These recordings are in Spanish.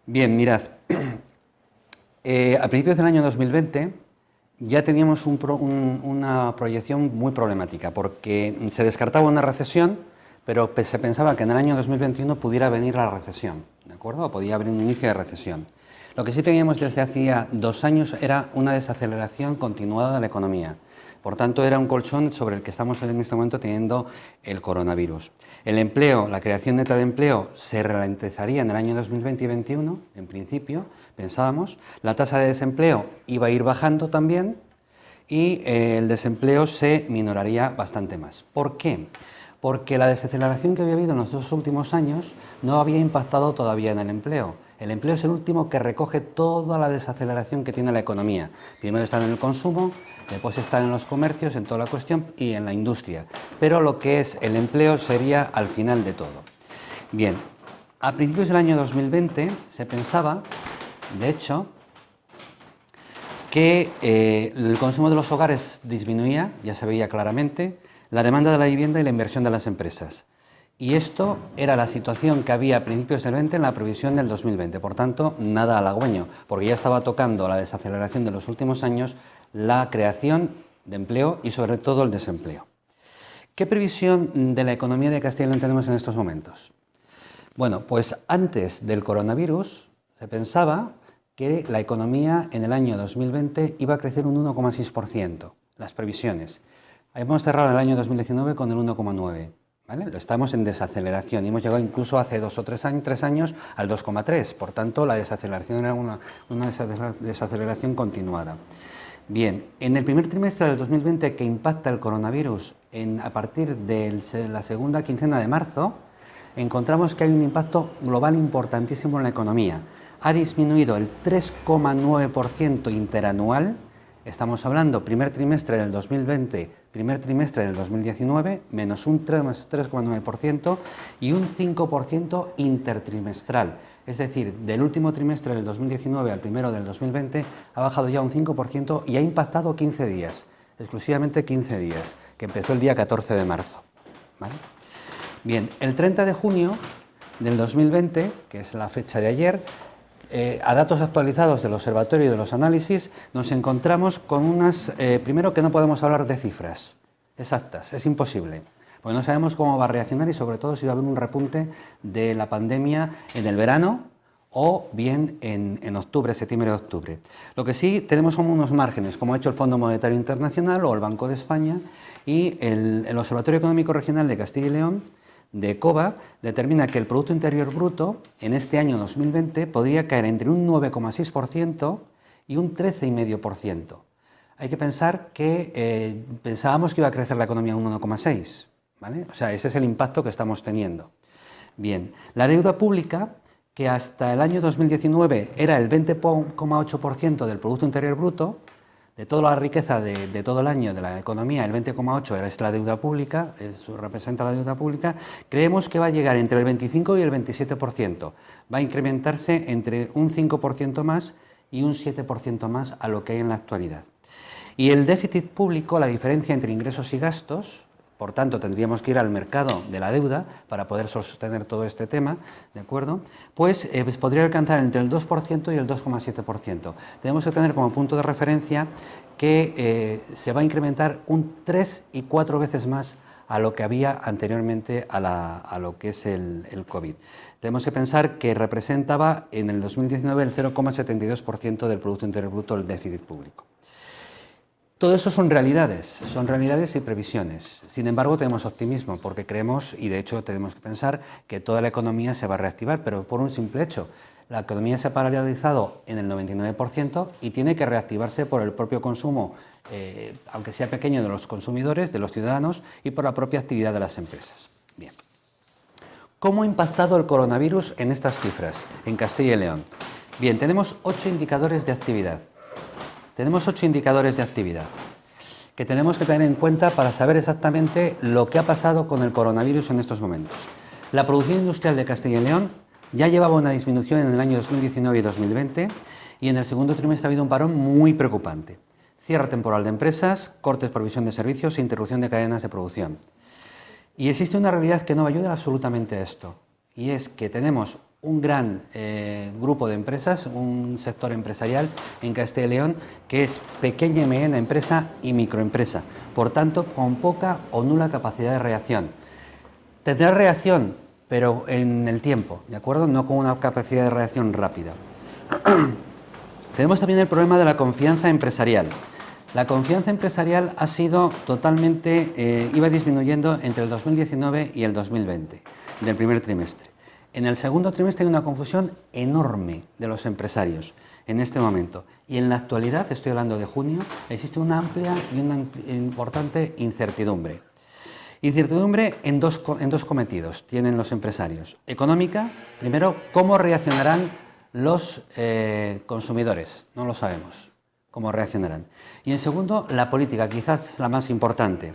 Bien, mirad, a principios del año 2020 ya teníamos una proyección muy problemática porque se descartaba una recesión, pero se pensaba que en el año 2021 pudiera venir la recesión, ¿de acuerdo? O podía haber un inicio de recesión. Lo que sí teníamos desde hacía 2 años era una desaceleración continuada de la economía. Por tanto, era un colchón sobre el que estamos en este momento teniendo el coronavirus. El empleo, la creación neta de empleo, se ralentizaría en el año 2020 y 2021, en principio, pensábamos. La tasa de desempleo iba a ir bajando también y el desempleo se minoraría bastante más. ¿Por qué? Porque la desaceleración que había habido en los 2 últimos años no había impactado todavía en el empleo. El empleo es el último que recoge toda la desaceleración que tiene la economía. Primero está en el consumo, después está en los comercios, en toda la cuestión y en la industria. Pero lo que es el empleo sería al final de todo. Bien, a principios del año 2020 se pensaba, de hecho, que el consumo de los hogares disminuía, ya se veía claramente, la demanda de la vivienda y la inversión de las empresas. Y esto era la situación que había a principios del 20 en la previsión del 2020. Por tanto, nada halagüeño, porque ya estaba tocando la desaceleración de los últimos años, la creación de empleo y sobre todo el desempleo. ¿Qué previsión de la economía de Castilla y León tenemos en estos momentos? Bueno, pues antes del coronavirus se pensaba que la economía en el año 2020 iba a crecer un 1,6%, las previsiones. Hemos cerrado el año 2019 con el 1,9%. ¿Vale? Estamos en desaceleración y hemos llegado incluso hace 2 o 3 años al 2,3%. Por tanto, la desaceleración era una desaceleración continuada. Bien, en el primer trimestre del 2020 que impacta el coronavirus a partir de la segunda quincena de marzo, encontramos que hay un impacto global importantísimo en la economía. Ha disminuido el 3,9% interanual. Estamos hablando primer trimestre del 2020, primer trimestre del 2019, menos un 3,9% y un 5% intertrimestral. Es decir, del último trimestre del 2019 al primero del 2020 ha bajado ya un 5% y ha impactado 15 días, exclusivamente 15 días, que empezó el día 14 de marzo. ¿Vale? Bien, el 30 de junio del 2020, que es la fecha de ayer, a datos actualizados del Observatorio de los Análisis, nos encontramos con unas... primero que no podemos hablar de cifras exactas, es imposible, porque no sabemos cómo va a reaccionar y sobre todo si va a haber un repunte de la pandemia en el verano o bien en octubre, septiembre-octubre. Lo que sí tenemos son unos márgenes, como ha hecho el Fondo Monetario Internacional o el Banco de España y el Observatorio Económico Regional de Castilla y León, de COBA, determina que el Producto Interior Bruto en este año 2020 podría caer entre un 9,6% y un 13,5%. Hay que pensar que pensábamos que iba a crecer la economía un 1,6%, ¿vale? O sea, ese es el impacto que estamos teniendo. Bien, la deuda pública, que hasta el año 2019 era el 20,8% del Producto Interior Bruto, de toda la riqueza de todo el año de la economía, el 20,8% es la deuda pública, eso representa la deuda pública, creemos que va a llegar entre el 25 y el 27%. Va a incrementarse entre un 5% más y un 7% más a lo que hay en la actualidad. Y el déficit público, la diferencia entre ingresos y gastos, por tanto tendríamos que ir al mercado de la deuda para poder sostener todo este tema, ¿de acuerdo? Pues podría alcanzar entre el 2% y el 2,7%. Tenemos que tener como punto de referencia que se va a incrementar un 3 y 4 veces más a lo que había anteriormente a lo que es el COVID. Tenemos que pensar que representaba en el 2019 el 0,72% del Producto Interior Bruto el déficit público. Todo eso son realidades y previsiones. Sin embargo, tenemos optimismo porque creemos, y de hecho tenemos que pensar, que toda la economía se va a reactivar, pero por un simple hecho. La economía se ha paralizado en el 99% y tiene que reactivarse por el propio consumo, aunque sea pequeño, de los consumidores, de los ciudadanos y por la propia actividad de las empresas. Bien. ¿Cómo ha impactado el coronavirus en estas cifras, en Castilla y León? Bien, tenemos 8 indicadores de actividad. Tenemos 8 indicadores de actividad que tenemos que tener en cuenta para saber exactamente lo que ha pasado con el coronavirus en estos momentos. La producción industrial de Castilla y León ya llevaba una disminución en el año 2019 y 2020 y en el segundo trimestre ha habido un parón muy preocupante. Cierre temporal de empresas, cortes por provisión de servicios e interrupción de cadenas de producción. Y existe una realidad que no va a ayudar absolutamente a esto, y es que tenemos un gran grupo de empresas, un sector empresarial en Castilla y León que es pequeña y mediana empresa y microempresa, por tanto con poca o nula capacidad de reacción. Tendrá reacción, pero en el tiempo, ¿de acuerdo? No con una capacidad de reacción rápida. Tenemos también el problema de la confianza empresarial. La confianza empresarial ha sido totalmente, iba disminuyendo entre el 2019 y el 2020, del primer trimestre. En el segundo trimestre hay una confusión enorme de los empresarios en este momento. Y en la actualidad, estoy hablando de junio, existe una amplia y una importante incertidumbre. Incertidumbre en dos cometidos tienen los empresarios. Económica, primero, ¿cómo reaccionarán los consumidores? No lo sabemos cómo reaccionarán. Y en segundo, la política, quizás la más importante,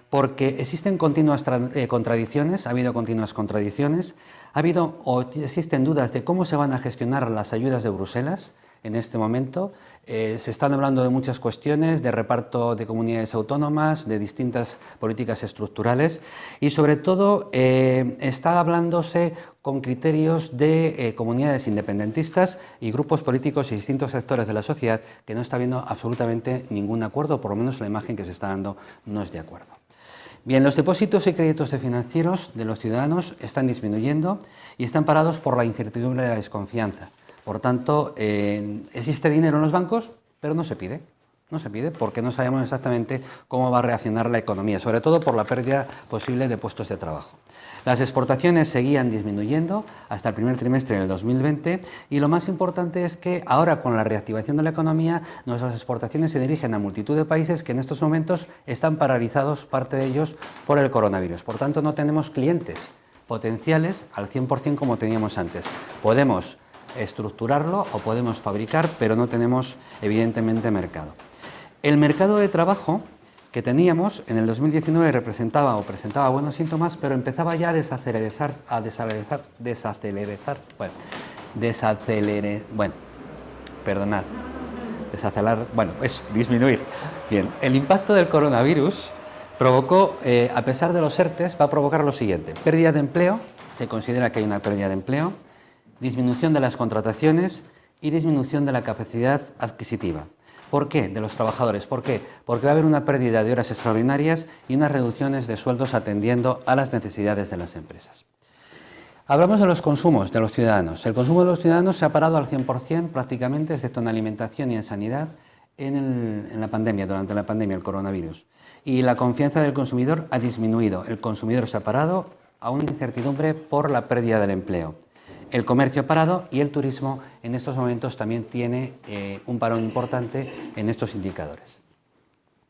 porque existen continuas contradicciones, ha habido continuas contradicciones, ha habido o existen dudas de cómo se van a gestionar las ayudas de Bruselas en este momento. Se están hablando de muchas cuestiones, de reparto de comunidades autónomas, de distintas políticas estructurales y sobre todo está hablándose con criterios de comunidades independentistas y grupos políticos y distintos sectores de la sociedad que no está habiendo absolutamente ningún acuerdo, por lo menos la imagen que se está dando no es de acuerdo. Bien, los depósitos y créditos financieros de los ciudadanos están disminuyendo y están parados por la incertidumbre y la desconfianza. Por tanto, existe dinero en los bancos, pero no se pide. No se pide porque no sabemos exactamente cómo va a reaccionar la economía, sobre todo por la pérdida posible de puestos de trabajo. Las exportaciones seguían disminuyendo hasta el primer trimestre del 2020 y lo más importante es que ahora con la reactivación de la economía nuestras exportaciones se dirigen a multitud de países que en estos momentos están paralizados, parte de ellos, por el coronavirus. Por tanto, no tenemos clientes potenciales al 100% como teníamos antes. Podemos estructurarlo o podemos fabricar, pero no tenemos evidentemente mercado. El mercado de trabajo que teníamos en el 2019 representaba o presentaba buenos síntomas, pero empezaba ya a desacelerar, disminuir. Bien, el impacto del coronavirus provocó, a pesar de los ERTEs, va a provocar lo siguiente: pérdida de empleo, se considera que hay una pérdida de empleo, disminución de las contrataciones y disminución de la capacidad adquisitiva. ¿Por qué? De los trabajadores. ¿Por qué? Porque va a haber una pérdida de horas extraordinarias y unas reducciones de sueldos atendiendo a las necesidades de las empresas. Hablamos de los consumos de los ciudadanos. El consumo de los ciudadanos se ha parado al 100% prácticamente, excepto en alimentación y en sanidad, en la pandemia, durante la pandemia, el coronavirus. Y la confianza del consumidor ha disminuido. El consumidor se ha parado a una incertidumbre por la pérdida del empleo. El comercio ha parado y el turismo en estos momentos también tiene un parón importante en estos indicadores.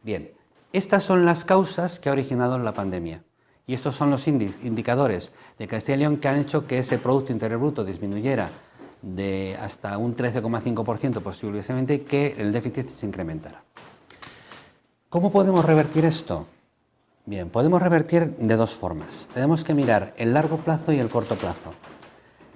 Bien, estas son las causas que ha originado la pandemia y estos son los indicadores de Castilla y León que han hecho que ese Producto Interior Bruto disminuyera de hasta un 13,5% posiblemente y que el déficit se incrementara. ¿Cómo podemos revertir esto? Bien, podemos revertir de dos formas. Tenemos que mirar el largo plazo y el corto plazo.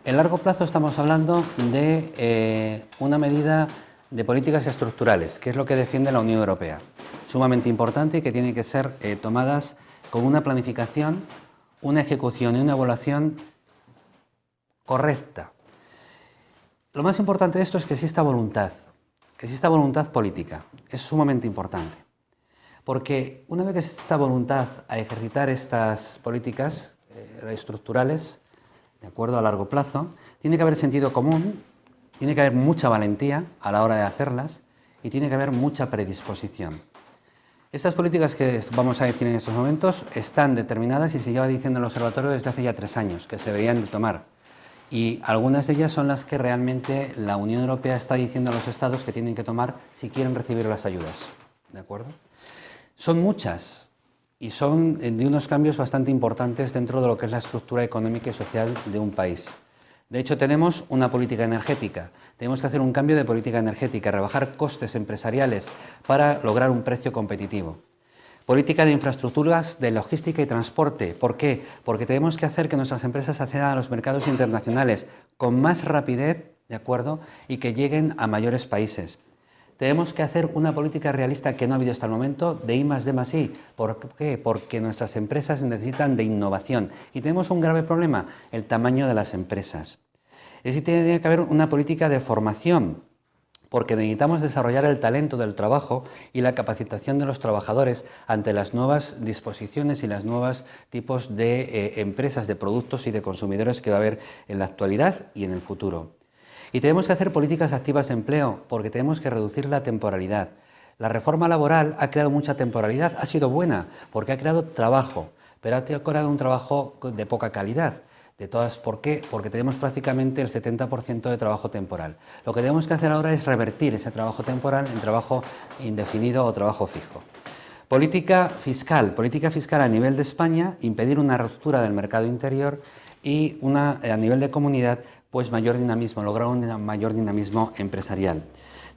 En largo plazo estamos hablando de una medida de políticas estructurales, que es lo que defiende la Unión Europea, sumamente importante y que tiene que ser tomadas con una planificación, una ejecución y una evaluación correcta. Lo más importante de esto es que exista voluntad política, es sumamente importante, porque una vez que exista voluntad a ejercitar estas políticas estructurales, de acuerdo, a largo plazo, tiene que haber sentido común, tiene que haber mucha valentía a la hora de hacerlas y tiene que haber mucha predisposición. Estas políticas que vamos a decir en estos momentos están determinadas y se lleva diciendo en el observatorio desde hace ya 3 años que se deberían de tomar. Y algunas de ellas son las que realmente la Unión Europea está diciendo a los Estados que tienen que tomar si quieren recibir las ayudas. ¿De acuerdo? Son muchas. Y son de unos cambios bastante importantes dentro de lo que es la estructura económica y social de un país. De hecho, tenemos una política energética. Tenemos que hacer un cambio de política energética, rebajar costes empresariales para lograr un precio competitivo. Política de infraestructuras, de logística y transporte. ¿Por qué? Porque tenemos que hacer que nuestras empresas accedan a los mercados internacionales con más rapidez, ¿de acuerdo? Y que lleguen a mayores países. Tenemos que hacer una política realista que no ha habido hasta el momento de I+D+I. ¿Por qué? Porque nuestras empresas necesitan de innovación y tenemos un grave problema, el tamaño de las empresas. Y sí tiene que haber una política de formación, porque necesitamos desarrollar el talento del trabajo y la capacitación de los trabajadores ante las nuevas disposiciones y los nuevos tipos de empresas, de productos y de consumidores que va a haber en la actualidad y en el futuro. Y tenemos que hacer políticas activas de empleo, porque tenemos que reducir la temporalidad. La reforma laboral ha creado mucha temporalidad, ha sido buena, porque ha creado trabajo, pero ha creado un trabajo de poca calidad. ¿Por qué? Porque tenemos prácticamente el 70% de trabajo temporal. Lo que tenemos que hacer ahora es revertir ese trabajo temporal en trabajo indefinido o trabajo fijo. Política fiscal a nivel de España, impedir una ruptura del mercado interior y a nivel de comunidad, pues mayor dinamismo, lograr un mayor dinamismo empresarial.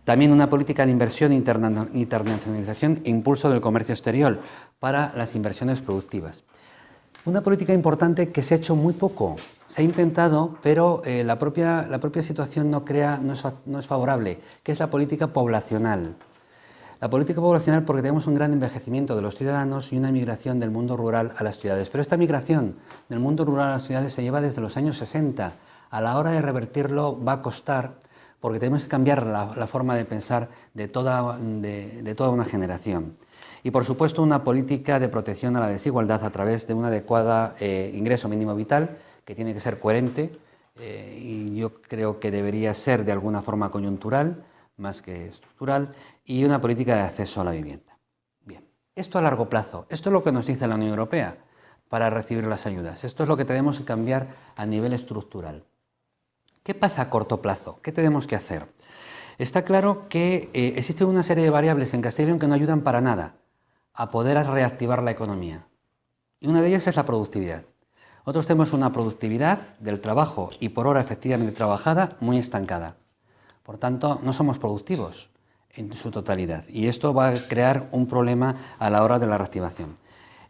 También una política de inversión, internacionalización e impulso del comercio exterior para las inversiones productivas. Una política importante que se ha hecho muy poco, se ha intentado, pero la propia situación no es favorable, que es la política poblacional. La política poblacional porque tenemos un gran envejecimiento de los ciudadanos y una migración del mundo rural a las ciudades. Pero esta migración del mundo rural a las ciudades se lleva desde los años 60. A la hora de revertirlo va a costar, porque tenemos que cambiar la forma de pensar de toda una generación. Y, por supuesto, una política de protección a la desigualdad a través de un adecuado ingreso mínimo vital, que tiene que ser coherente, y yo creo que debería ser de alguna forma coyuntural, más que estructural, y una política de acceso a la vivienda. Bien, esto a largo plazo, esto es lo que nos dice la Unión Europea para recibir las ayudas, esto es lo que tenemos que cambiar a nivel estructural. ¿Qué pasa a corto plazo? ¿Qué tenemos que hacer? Está claro que existe una serie de variables en Castilla y León que no ayudan para nada a poder reactivar la economía. Y una de ellas es la productividad. Nosotros tenemos una productividad del trabajo y por hora efectivamente trabajada muy estancada. Por tanto, no somos productivos en su totalidad y esto va a crear un problema a la hora de la reactivación.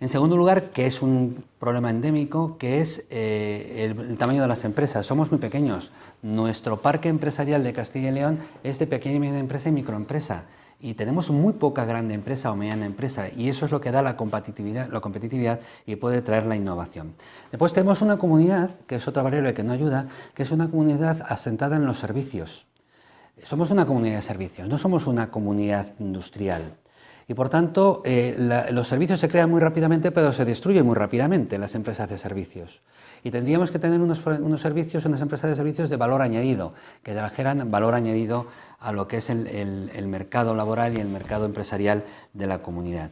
En segundo lugar, que es un problema endémico, que es el tamaño de las empresas. Somos muy pequeños. Nuestro parque empresarial de Castilla y León es de pequeña y media empresa y microempresa. Y tenemos muy poca grande empresa o mediana empresa y eso es lo que da la competitividad y puede traer la innovación. Después tenemos una comunidad, que es otra variable que no ayuda, que es una comunidad asentada en los servicios. Somos una comunidad de servicios, no somos una comunidad industrial. Y por tanto, los servicios se crean muy rápidamente, pero se destruyen muy rápidamente las empresas de servicios. Y tendríamos que tener unas empresas de servicios de valor añadido, que trajeran valor añadido a lo que es el mercado laboral y el mercado empresarial de la comunidad.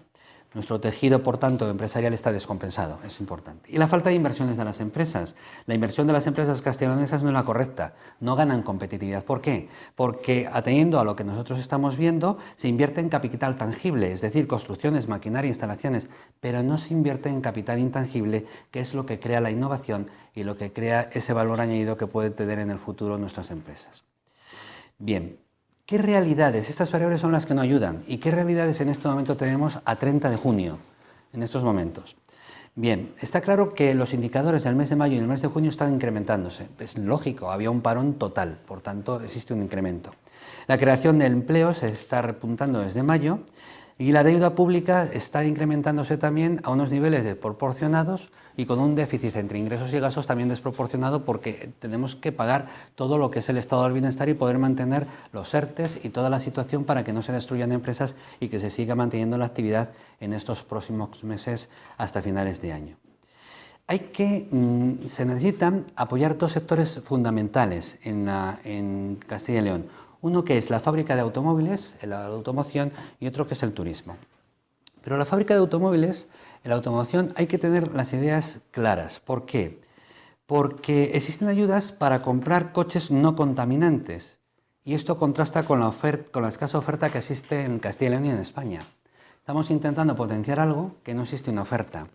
Nuestro tejido, por tanto, empresarial está descompensado, es importante. Y la falta de inversiones de las empresas. La inversión de las empresas castellanesas no es la correcta, no ganan competitividad. ¿Por qué? Porque atendiendo a lo que nosotros estamos viendo, se invierte en capital tangible, es decir, construcciones, maquinaria, instalaciones, pero no se invierte en capital intangible, que es lo que crea la innovación y lo que crea ese valor añadido que pueden tener en el futuro nuestras empresas. Bien. ¿Qué realidades? Estas variables son las que no ayudan. ¿Y qué realidades en este momento tenemos a 30 de junio, en estos momentos? Bien, está claro que los indicadores del mes de mayo y el mes de junio están incrementándose. Es lógico, había un parón total, por tanto existe un incremento. La creación de empleo se está repuntando desde mayo y la deuda pública está incrementándose también a unos niveles desproporcionados y con un déficit entre ingresos y gastos también desproporcionado porque tenemos que pagar todo lo que es el estado del bienestar y poder mantener los ERTEs y toda la situación para que no se destruyan empresas y que se siga manteniendo la actividad en estos próximos meses hasta finales de año. Se necesitan apoyar dos sectores fundamentales en Castilla y León. Uno que es la fábrica de automóviles, la automoción, y otro que es el turismo. Pero la fábrica de automóviles, en la automoción, hay que tener las ideas claras. ¿Por qué? Porque existen ayudas para comprar coches no contaminantes y esto contrasta con la escasa oferta que existe en Castilla y León y en España. Estamos intentando potenciar algo que no existe una oferta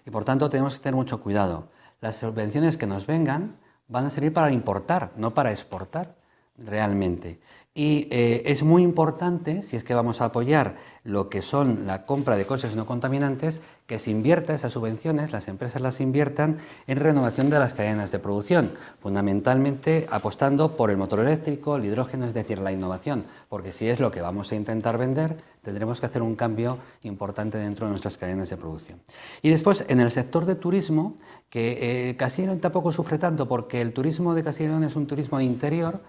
y por tanto tenemos que tener mucho cuidado. Las subvenciones que nos vengan van a servir para importar, no para exportar. realmente. Y es muy importante, si es que vamos a apoyar lo que son la compra de coches no contaminantes, que se invierta esas subvenciones, las empresas las inviertan en renovación de las cadenas de producción, fundamentalmente apostando por el motor eléctrico, el hidrógeno, es decir, la innovación, porque si es lo que vamos a intentar vender, tendremos que hacer un cambio importante dentro de nuestras cadenas de producción. Y después, en el sector de turismo, que Castilla y León tampoco sufre tanto, porque el turismo de Castilla y León es un turismo de interior,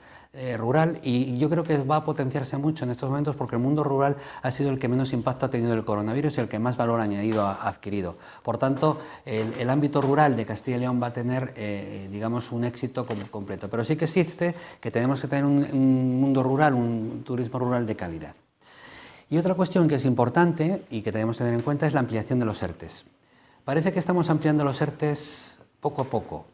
rural, y yo creo que va a potenciarse mucho en estos momentos porque el mundo rural ha sido el que menos impacto ha tenido el coronavirus y el que más valor añadido ha adquirido. Por tanto, el ámbito rural de Castilla y León va a tener, digamos, un éxito completo. Pero sí que existe que tenemos que tener un mundo rural, un turismo rural de calidad. Y otra cuestión que es importante y que tenemos que tener en cuenta es la ampliación de los ERTEs. Parece que estamos ampliando los ERTEs poco a poco,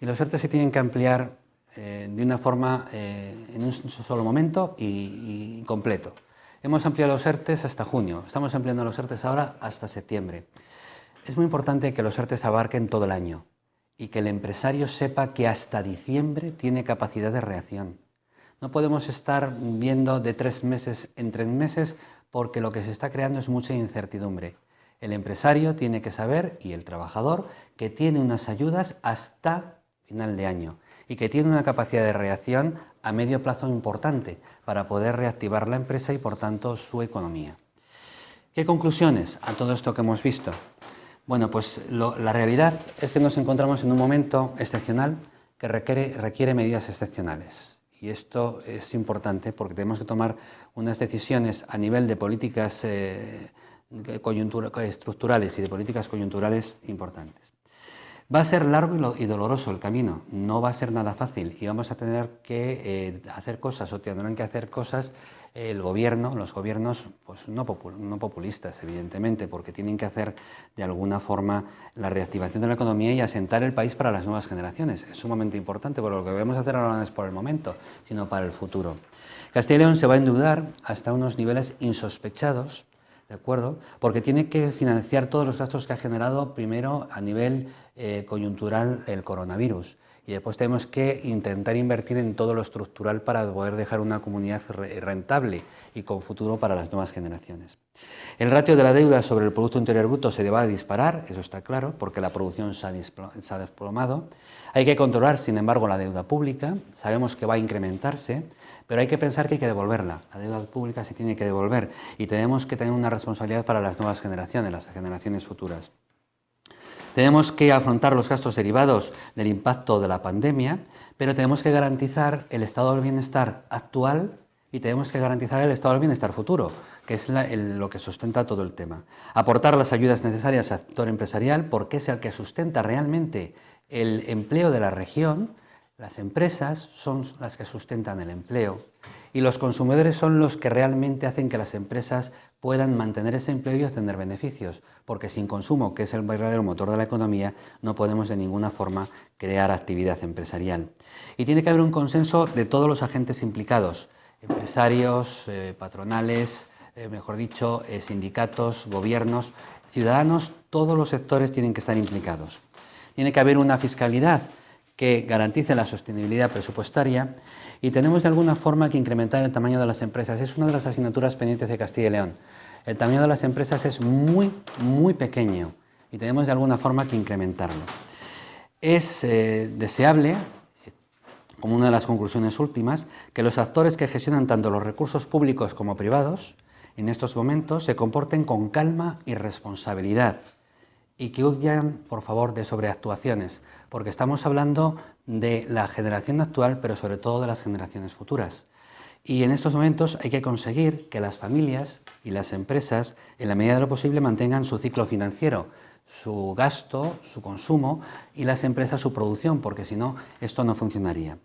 y los ERTEs se tienen que ampliar de una forma en un solo momento y completo. Hemos ampliado los ERTEs hasta junio, estamos ampliando los ERTEs ahora hasta septiembre. Es muy importante que los ERTEs abarquen todo el año y que el empresario sepa que hasta diciembre tiene capacidad de reacción. No podemos estar viendo de 3 meses en 3 meses porque lo que se está creando es mucha incertidumbre. El empresario tiene que saber, y el trabajador, que tiene unas ayudas hasta final de año y que tiene una capacidad de reacción a medio plazo importante para poder reactivar la empresa y por tanto su economía. ¿Qué conclusiones a todo esto que hemos visto? Bueno, pues la realidad es que nos encontramos en un momento excepcional que requiere medidas excepcionales. Y esto es importante porque tenemos que tomar unas decisiones a nivel de políticas estructurales y de políticas coyunturales importantes. Va a ser largo y doloroso el camino, no va a ser nada fácil y vamos a tener que hacer cosas o tendrán que hacer cosas el gobierno, los gobiernos pues no populistas evidentemente, porque tienen que hacer de alguna forma la reactivación de la economía y asentar el país para las nuevas generaciones. Es sumamente importante, porque lo que debemos hacer ahora no es por el momento, sino para el futuro. Castilla y León se va a endeudar hasta unos niveles insospechados, ¿de acuerdo? Porque tiene que financiar todos los gastos que ha generado primero a nivel coyuntural el coronavirus y después tenemos que intentar invertir en todo lo estructural para poder dejar una comunidad rentable y con futuro para las nuevas generaciones. El ratio de la deuda sobre el Producto Interior Bruto se va a disparar, eso está claro, porque la producción se ha desplomado. Hay que controlar, sin embargo, la deuda pública, sabemos que va a incrementarse, pero hay que pensar que hay que devolverla. La deuda pública se tiene que devolver y tenemos que tener una responsabilidad para las nuevas generaciones, las generaciones futuras. Tenemos que afrontar los gastos derivados del impacto de la pandemia, pero tenemos que garantizar el estado del bienestar actual y tenemos que garantizar el estado del bienestar futuro, que es lo que sustenta todo el tema. Aportar las ayudas necesarias al sector empresarial, porque es el que sustenta realmente el empleo de la región. Las empresas son las que sustentan el empleo y los consumidores son los que realmente hacen que las empresas puedan mantener ese empleo y obtener beneficios, porque sin consumo, que es el verdadero motor de la economía, no podemos de ninguna forma crear actividad empresarial. Y tiene que haber un consenso de todos los agentes implicados, empresarios, patronales, mejor dicho, sindicatos, gobiernos, ciudadanos, todos los sectores tienen que estar implicados. Tiene que haber una fiscalidad que garantice la sostenibilidad presupuestaria y tenemos de alguna forma que incrementar el tamaño de las empresas. Es una de las asignaturas pendientes de Castilla y León. El tamaño de las empresas es muy pequeño y tenemos de alguna forma que incrementarlo. Es deseable, como una de las conclusiones últimas, que los actores que gestionan tanto los recursos públicos como privados en estos momentos se comporten con calma y responsabilidad y que huyan, por favor, de sobreactuaciones, porque estamos hablando de la generación actual, pero sobre todo de las generaciones futuras. Y en estos momentos hay que conseguir que las familias y las empresas, en la medida de lo posible, mantengan su ciclo financiero, su gasto, su consumo, y las empresas su producción, porque si no, esto no funcionaría.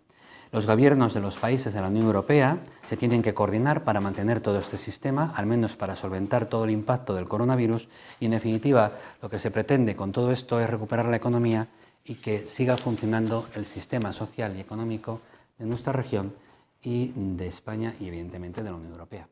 Los gobiernos de los países de la Unión Europea se tienen que coordinar para mantener todo este sistema, al menos para solventar todo el impacto del coronavirus, y en definitiva lo que se pretende con todo esto es recuperar la economía y que siga funcionando el sistema social y económico de nuestra región y de España y evidentemente de la Unión Europea.